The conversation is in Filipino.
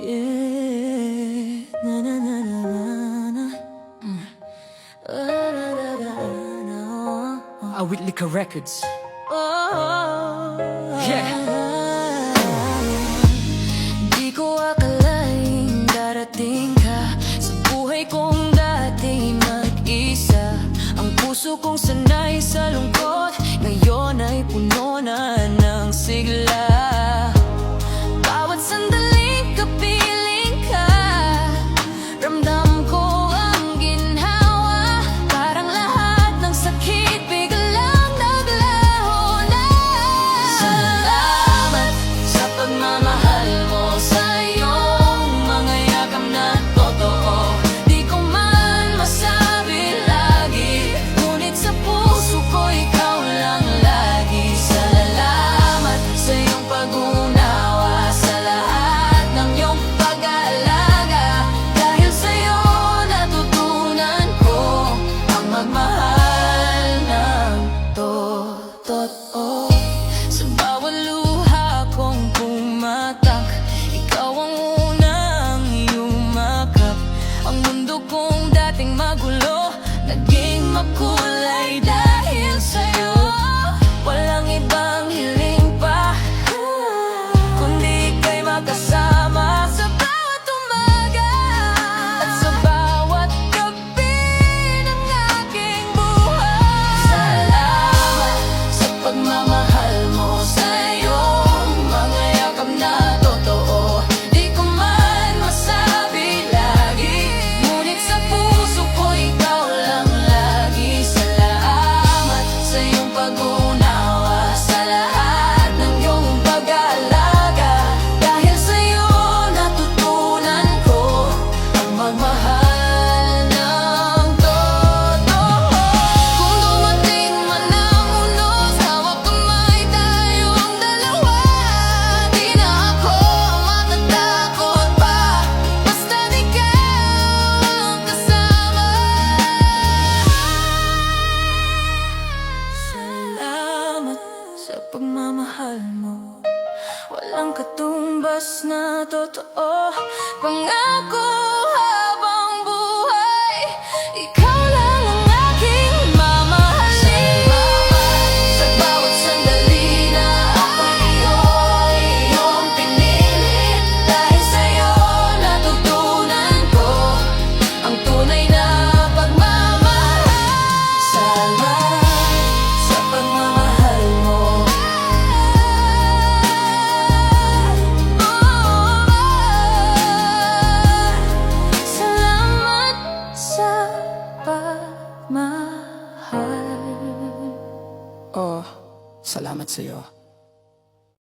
Yeah, na na na na na. Awit Lika Records. Oh, Yeah. di ko akalaing darating ka sa buhay kong dati mag-isa. Ang puso kong sanay sa lungkot ngayon ay puno na ng sigla. Bawat sandaling kapiling ka, ramdam ko ang ginhawa. Parang lahat ng sakit biglang naglaho na. Salamat sa pagmamahal mo, sa iyong mga yakap na totoo. Di ko man masabi lagi, ngunit sa puso ko ikaw lang lagi. Salamat sa iyong pag-unawa, sa lahat ng iyong pag-aalaga. Dahil sa'yo natutunan ko ang magmahal ng totoo. Sa bawat luha kong pumatak, ikaw ang unang yumakap. Ang mundo kong dating magulo, naging makulay dahil sa'yo. Walang ibang hiling pa, kundi ika'y magkasama sa bawat umaga at sa bawat gabi ng aking buhay. Salamat sa pagmamahal mo, sa iyong mga yakap na totoo. Di ko man masabi lagi, ngunit sa puso ko ikaw lang lagi. Salamat sa iyong pag-unawa, sa lahat ng iyong pag-aalaga. Dahil sa'yo natutunan ko ang magmahal ng totoo. Kung dumating man ang unos, hawak kamay tayong dalawa. Di na ako matatakot pa, basta't ikaw ang kasama. Salamat sa pagmamahal mo, walang katumbas na totoo. Pangako habang buhay, ikaw lang ang aking mamahalin. Sa bawat sandali na ako'y iyong pinilit, dahil sa'yo natutunan ko ang tunay na pagmamahal. Salamat sa pagmamahal mo. Salamat sa pagmamahal. Oh, salamat sa'yo.